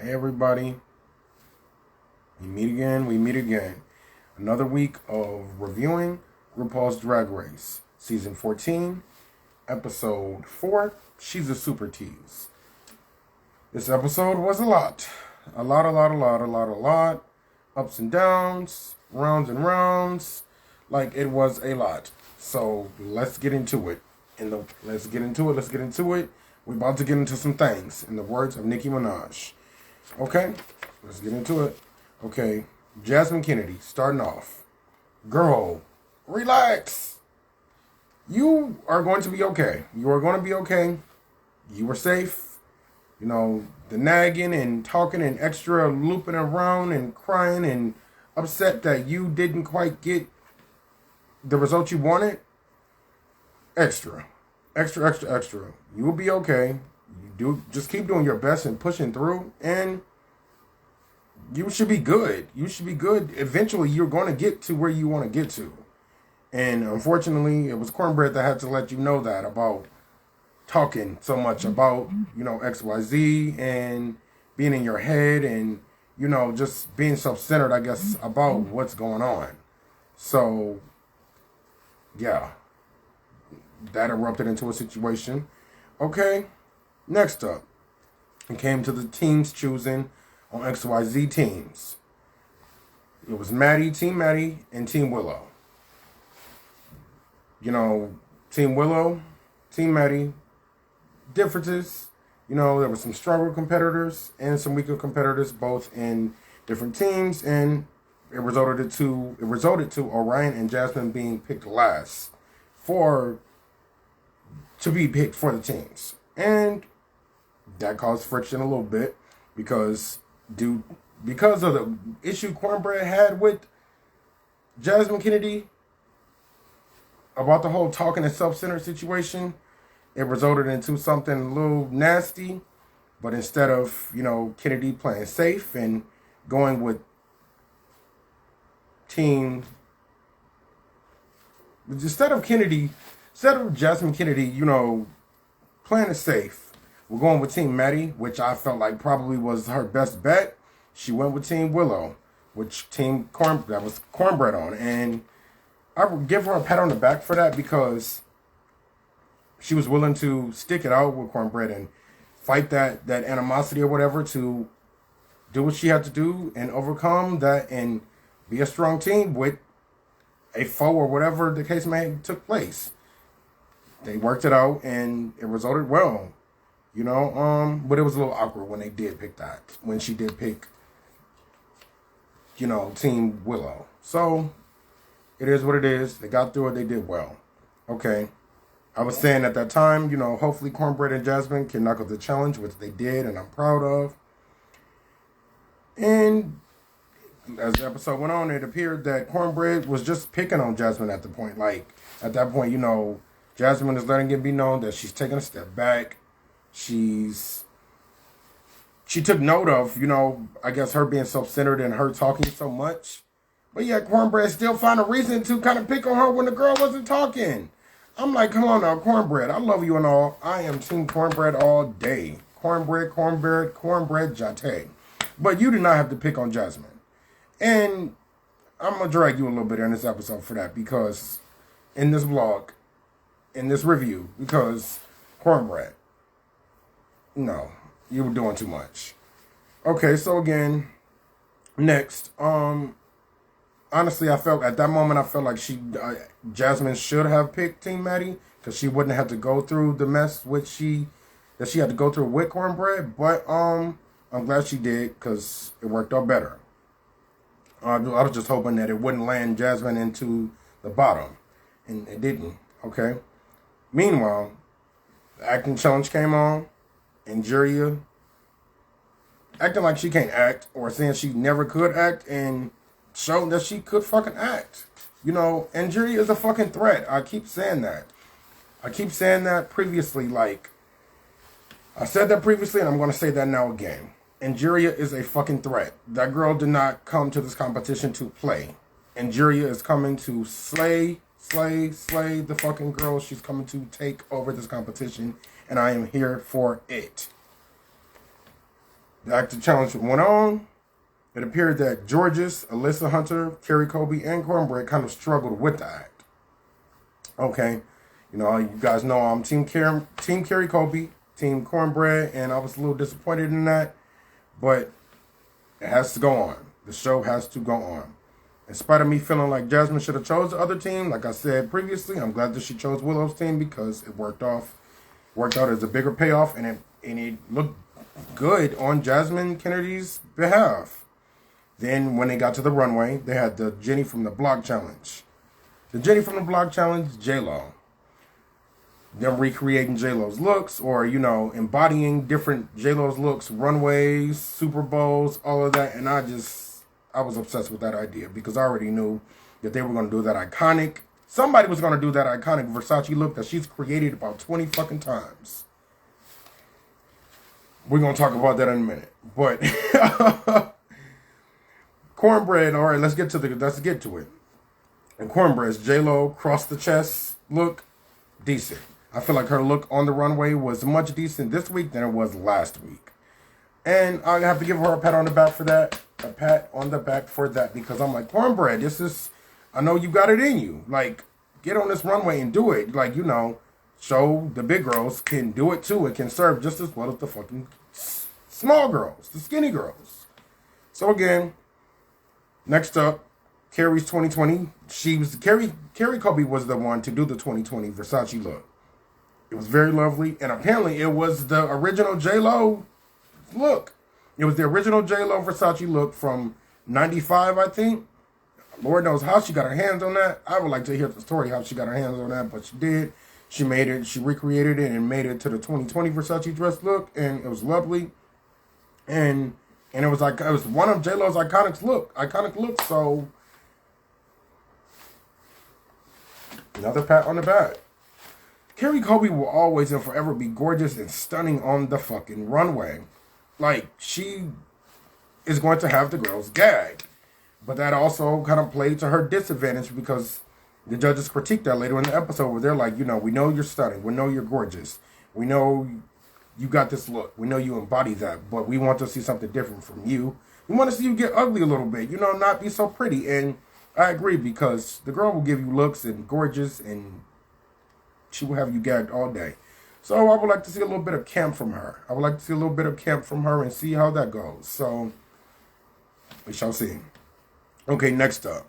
Hey everybody, we meet again. Another week of reviewing RuPaul's Drag Race, Season 14, Episode 4, She's a Super Tease. This episode was a lot. A lot. Ups and downs, rounds and rounds. Like, it was a lot. So, let's get into it. Let's get into it. We're about to get into some things, in the words of Nicki Minaj. Okay, let's get into it. Okay, Jasmine Kennedy, starting off. Girl, relax. You are going to be okay. You are going to be okay. You were safe. You know, the nagging and talking and extra looping around and crying and upset that you didn't quite get the result you wanted. Extra. You will be okay. Just keep doing your best and pushing through, and you should be good. Eventually, you're going to get to where you want to get to. And unfortunately, it was Cornbread that had to let you know that about talking so much about, XYZ and being in your head and, just being self-centered, I guess, about what's going on. So, yeah. That erupted into a situation. Okay. Next up. It came to the teams choosing on XYZ teams. It was Team Maddie, and Team Willow. Team Willow, Team Maddie, differences. There were some stronger competitors and some weaker competitors, both in different teams, and it resulted to Orion and Jasmine being picked last to be picked for the teams. And that caused friction a little bit because of the issue Cornbread had with Jasmine Kennedy about the whole talking and self-centered situation. It resulted into something a little nasty, but instead of, Kennedy playing safe and going with instead of Jasmine Kennedy, playing it safe, we're going with Team Maddie, which I felt like probably was her best bet. She went with Team Willow, which that was Cornbread on. And I would give her a pat on the back for that because she was willing to stick it out with Cornbread and fight that animosity or whatever to do what she had to do and overcome that and be a strong team with a foe or whatever the case may took place. They worked it out and it resulted well, but it was a little awkward when they did pick that, when she did pick, Team Willow. So it is what it is. They got through it. They did well. Okay. I was saying at that time, hopefully Cornbread and Jasmine can knock out the challenge, which they did, and I'm proud of. And as the episode went on, it appeared that Cornbread was just picking on Jasmine at the point. Like, at that point, Jasmine is letting it be known that she's taking a step back. She took note of, I guess her being self-centered and her talking so much. But yeah, Cornbread still found a reason to kind of pick on her when the girl wasn't talking. I'm like, come on now, Cornbread. I love you and all. I am Team Cornbread all day. Cornbread, jate. But you did not have to pick on Jasmine. And I'm going to drag you a little bit in this episode for that because in this vlog, in this review, because Cornbread, no, you were doing too much. Okay, so again, next, honestly, I felt like Jasmine should have picked Team Maddie because she wouldn't have to go through the mess that she had to go through with Cornbread. But I'm glad she did because it worked out better. I was just hoping that it wouldn't land Jasmine into the bottom, and it didn't. Okay. Meanwhile, the acting challenge came on, and Juria acting like she can't act or saying she never could act and showed that she could fucking act. And Juria is a fucking threat. I keep saying that previously. Like, I said that previously, and I'm going to say that now again. Angeria is a fucking threat. That girl did not come to this competition to play. Angeria is coming to slay the fucking girl. She's coming to take over this competition, and I am here for it. The acting challenge went on. It appeared that Georges, Alyssa Hunter, Kerry Colby, and Cornbread kind of struggled with the act. Okay. You know, you guys know I'm Team Kerry Colby, Team Cornbread, and I was a little disappointed in that. But it has to go on. The show has to go on. In spite of me feeling like Jasmine should have chose the other team, like I said previously, I'm glad that she chose Willow's team because it worked out as a bigger payoff, and it looked good on Jasmine Kennedy's behalf. Then when they got to the runway, they had the Jenny from the Block Challenge. The Jenny from the Block Challenge, J-Lo. Them recreating J-Lo's looks, or, you know, embodying different J-Lo's looks, runways, Super Bowls, all of that. And I was obsessed with that idea because I already knew that they were going to do that iconic. Somebody was going to do that iconic Versace look that she's created about 20 fucking times. We're going to talk about that in a minute. But Cornbread, all right, let's get to it. And Cornbread's J-Lo cross the chest look, decent. I feel like her look on the runway was much decent this week than it was last week. And I have to give her a pat on the back for that. A pat on the back for that because I'm like, Cornbread, I know you got it in you. Like, get on this runway and do it. Like, you know, show the big girls can do it too. It can serve just as well as the fucking small girls, the skinny girls. So again, next up, Kerry's 2020. Kerry Colby was the one to do the 2020 Versace look. It was very lovely, and apparently it was the original J-Lo look. It was the original J-Lo Versace look from 95, I think. Lord knows how she got her hands on that. I would like to hear the story how she got her hands on that, but she did. She made it, she recreated it and made it to the 2020 Versace dress look, and it was lovely. And it was one of J-Lo's iconic looks, so another pat on the back. Kerry Colby will always and forever be gorgeous and stunning on the fucking runway. Like, she is going to have the girls gag. But that also kind of played to her disadvantage because the judges critiqued that later in the episode where they're like, you know, we know you're stunning. We know you're gorgeous. We know you got this look. We know you embody that. But we want to see something different from you. We want to see you get ugly a little bit. You know, not be so pretty. And I agree because the girl will give you looks and gorgeous and she will have you gagged all day. So I would like to see a little bit of camp from her. I would like to see a little bit of camp from her and see how that goes. So we shall see. Okay, next up.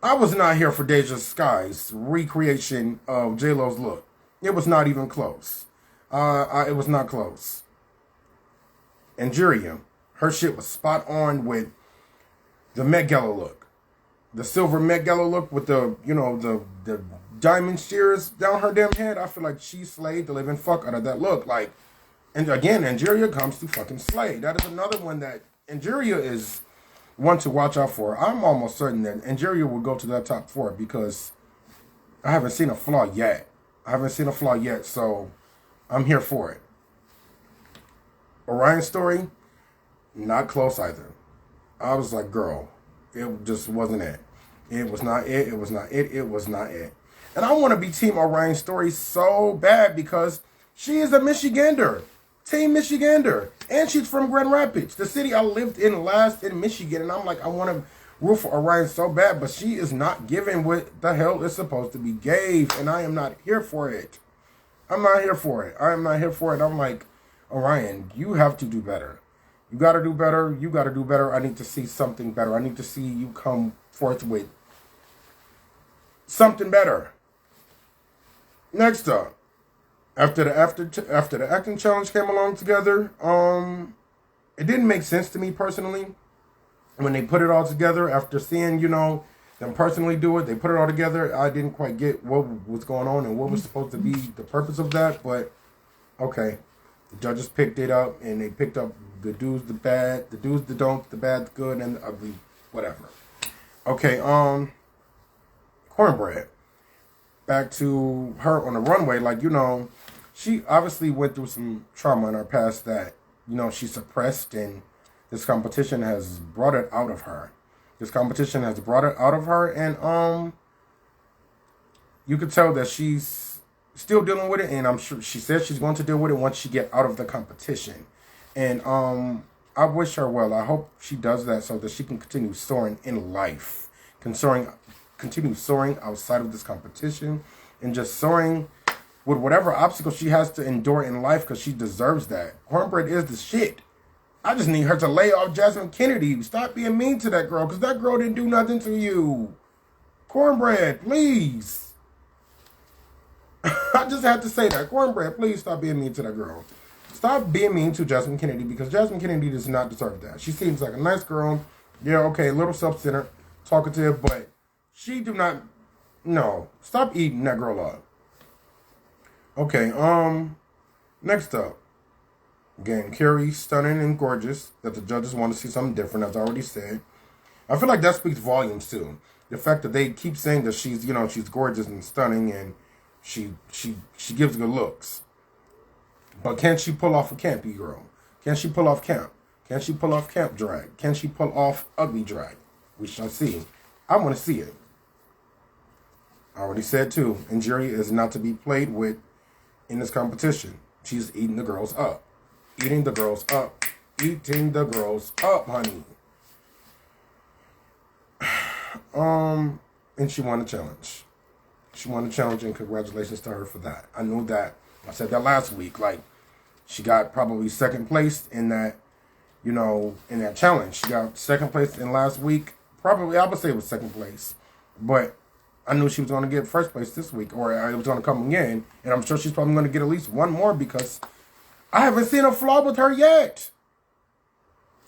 I was not here for Deja Sky's recreation of J-Lo's look. It was not even close. It was not close. Angeria, her shit was spot on with the Met Gala look. The silver Met Gala look with the, you know, the diamond shears down her damn head. I feel like she slayed the living fuck out of that look. Like, and again, Angeria comes to fucking slay. That is another one that Angeria is one to watch out for. I'm almost certain that Angeria will go to that top 4 because I haven't seen a flaw yet. So I'm here for it. Orion's story, not close either. I was like, girl, it just wasn't it. It was not it. It was not it. It was not it. And I want to be Team Orion's story so bad because she is a Michigander. Team Michigander. And she's from Grand Rapids, the city I lived in last in Michigan. And I'm like, I want to root for Orion so bad, but she is not giving what the hell is supposed to be gave. And I am not here for it. I'm not here for it. I'm like, Orion, you have to do better. You got to do better. You got to do better. I need to see something better. I need to see you come forth with something better. Next up, after the acting challenge came along together, it didn't make sense to me personally when they put it all together. After seeing, you know, them personally do it, they put it all together. I didn't quite get what was going on and what was supposed to be the purpose of that. But okay, the judges picked it up and they picked up the do's, the bad, the do's, the don'ts, the bad, the good, and the ugly, whatever. Okay, Cornbread. Back to her on the runway, like, you know, she obviously went through some trauma in her past that, you know, she suppressed, and this competition has brought it out of her. And you could tell that she's still dealing with it, and I'm sure she says she's going to deal with it once she get out of the competition. And I wish her well. I hope she does that so that she can continue soaring in life. Continue soaring outside of this competition. And just soaring with whatever obstacles she has to endure in life because she deserves that. Cornbread is the shit. I just need her to lay off Jasmine Kennedy. Stop being mean to that girl because that girl didn't do nothing to you. Cornbread, please. I just had to say that. Cornbread, please stop being mean to that girl. Stop being mean to Jasmine Kennedy because Jasmine Kennedy does not deserve that. She seems like a nice girl. Yeah, okay, a little self-centered, talkative, but she do not... No. Stop eating that girl up. Okay, next up. Again, Kerry, stunning and gorgeous. That the judges want to see something different, as I already said. I feel like that speaks volumes, too. The fact that they keep saying that she's, she's gorgeous and stunning and she gives good looks. But can she pull off a campy girl? Can she pull off camp? Can she pull off camp drag? Can she pull off ugly drag? We shall see. I want to see it. I already said, too, injury is not to be played with in this competition. She's eating the girls up. Eating the girls up. Eating the girls up, honey. And she won the challenge. She won the challenge, and congratulations to her for that. I knew that. I said that last week. Like, she got probably second place in that, in that challenge. She got second place in last week. Probably, I would say it was second place. But I knew she was going to get first place this week, or it was going to come again. And I'm sure she's probably going to get at least one more because I haven't seen a flaw with her yet.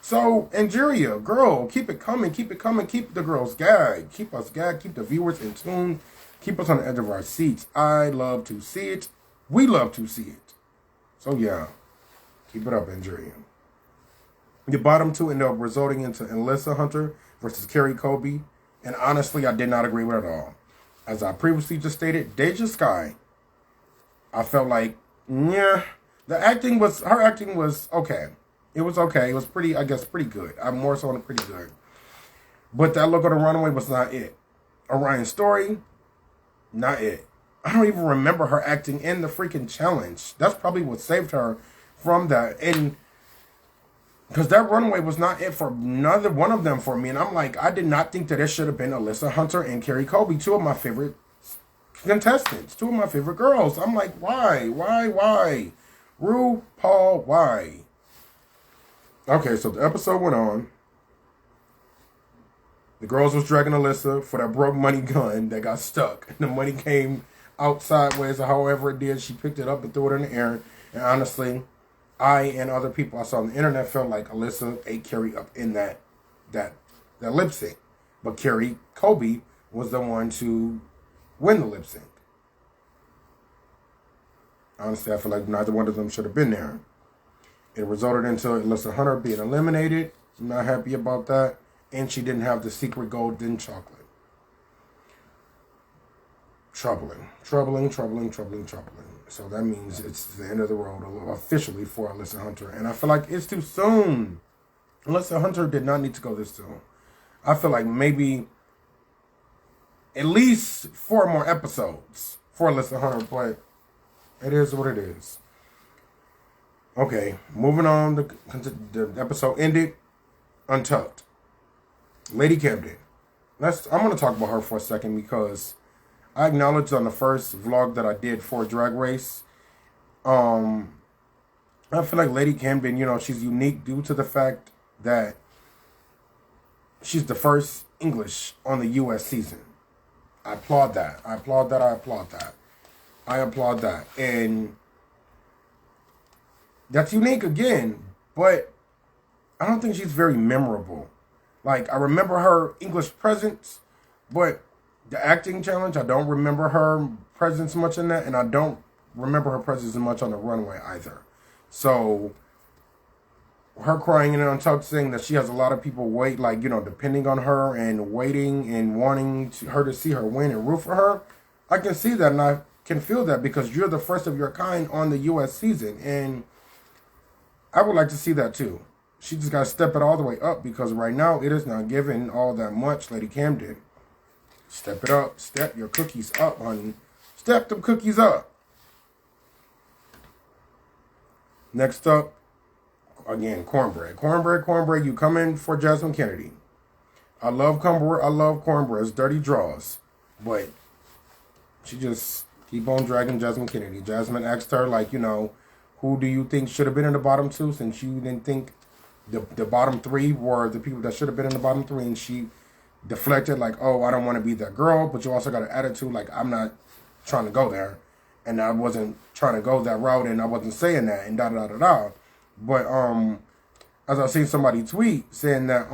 So, Angeria, girl, keep it coming, keep it coming, keep the girls gagged. Keep us gagged, keep the viewers in tune, keep us on the edge of our seats. I love to see it. We love to see it. So, yeah, keep it up, Angeria. The bottom two end up resulting into Alyssa Hunter versus Kerry Kobe. And honestly, I did not agree with it at all. As I previously just stated, Deja Sky, I felt like, yeah, her acting was okay. It was okay. It was pretty good. I'm more so on it pretty good. But that look on the runway was not it. Orion's story, not it. I don't even remember her acting in the freaking challenge. That's probably what saved her from that. And because that runway was not it for neither one of them for me. And I'm like, I did not think that it should have been Alyssa Hunter and Kerry Kobe, two of my favorite contestants, two of my favorite girls. I'm like, why? RuPaul, why? Okay, so the episode went on. The girls was dragging Alyssa for that broke money gun that got stuck. And the money came out sideways or however it did. She picked it up and threw it in the air. And honestly, I and other people I saw on the internet felt like Alyssa ate Kerry up in that lip sync. But Kerry Kobe was the one to win the lip sync. Honestly, I feel like neither one of them should have been there. It resulted into Alyssa Hunter being eliminated. I'm not happy about that. And she didn't have the secret golden chocolate. Troubling. So that means it's the end of the road officially for Alyssa Hunter. And I feel like it's too soon. Alyssa Hunter did not need to go this soon. I feel like maybe at least 4 more episodes for Alyssa Hunter. But it is what it is. Okay, moving on. The episode ended untucked. Lady Camden. I'm going to talk about her for a second because I acknowledged on the first vlog that I did for Drag Race. I feel like Lady Camden, she's unique due to the fact that she's the first English on the U.S. season. I applaud that. And that's unique again, but I don't think she's very memorable. Like, I remember her English presence, but the acting challenge, I don't remember her presence much in that, and I don't remember her presence much on the runway either. So, her crying and Untucked saying that she has a lot of people wait, depending on her and waiting and wanting her to see her win and root for her, I can see that and I can feel that because you're the first of your kind on the U.S. season, and I would like to see that too. She just got to step it all the way up because right now it is not giving all that much, Lady Camden. Step it up. Step your cookies up, honey. Step them cookies up. Next up, Again, Cornbread, you come in for Jasmine Kennedy. I love Cornbread's dirty draws. But she just keep on dragging Jasmine Kennedy. Jasmine asked her, like, who do you think should have been in the bottom two, since you didn't think the bottom three were the people that should have been in the bottom three, and she deflected like, oh, I don't want to be that girl, but you also got an attitude like, I'm not trying to go there, and I wasn't trying to go that route, and I wasn't saying that, and da-da-da-da-da. But as I seen somebody tweet saying that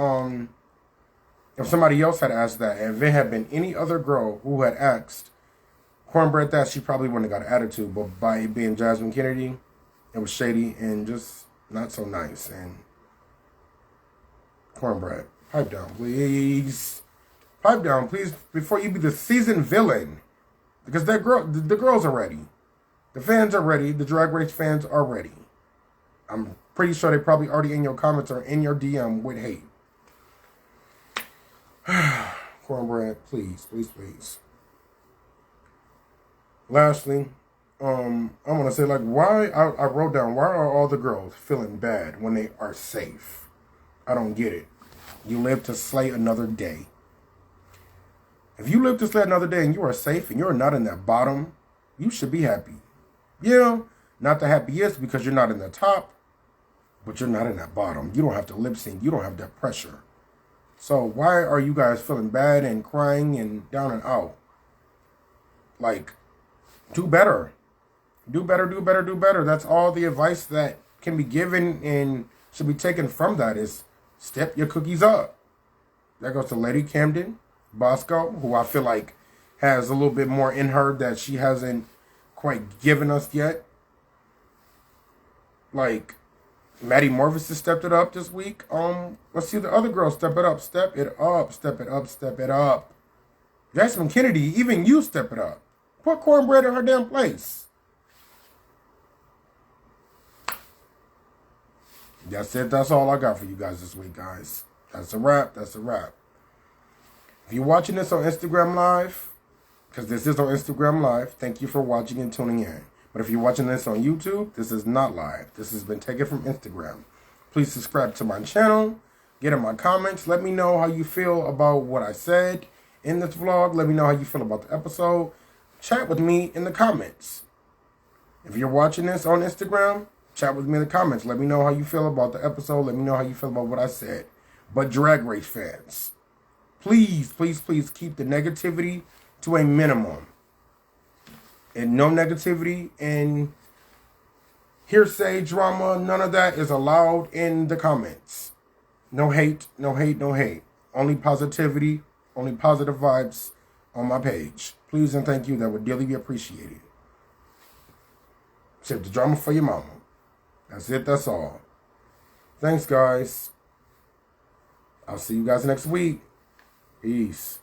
if somebody else had asked that, if it had been any other girl who had asked Cornbread that, she probably wouldn't have got an attitude, but by it being Jasmine Kennedy, it was shady and just not so nice. And Cornbread, pipe down, please. Pipe down, please, before you be the season villain. Because the girls are ready. The fans are ready. The Drag Race fans are ready. I'm pretty sure they probably already in your comments or in your DM with hate. Cornbread, please. Lastly, I'm going to say, like, why, I wrote down, why are all the girls feeling bad when they are safe? I don't get it. You live to slay another day. If you live to slay another day and you are safe and you're not in that bottom, you should be happy. Yeah, not the happiest because you're not in the top, but you're not in that bottom. You don't have to lip sync. You don't have that pressure. So why are you guys feeling bad and crying and down and out? Like, do better. Do better. That's all the advice that can be given and should be taken from that is step your cookies up. That goes to Lady Camden Bosco, who I feel like has a little bit more in her that she hasn't quite given us yet. Like, Maddie Morvis has stepped it up this week. Let's see the other girls step it up. Step it up. Jasmine Kennedy, even you step it up. Put Cornbread in her damn place. That's it. That's all I got for you guys this week, guys. That's a wrap. If you're watching this on Instagram Live, because this is on Instagram Live, thank you for watching and tuning in. But if you're watching this on YouTube, this is not live. This has been taken from Instagram. Please subscribe to my channel. Get in my comments. Let me know how you feel about what I said in this vlog. Let me know how you feel about the episode. Chat with me in the comments. If you're watching this on Instagram, chat with me in the comments. Let me know how you feel about the episode. Let me know how you feel about what I said. But Drag Race fans, please keep the negativity to a minimum. And no negativity and hearsay, drama, none of that is allowed in the comments. No hate. Only positivity, only positive vibes on my page. Please and thank you. That would dearly be appreciated. Save the drama for your mama. That's it. That's all. Thanks, guys. I'll see you guys next week. Peace.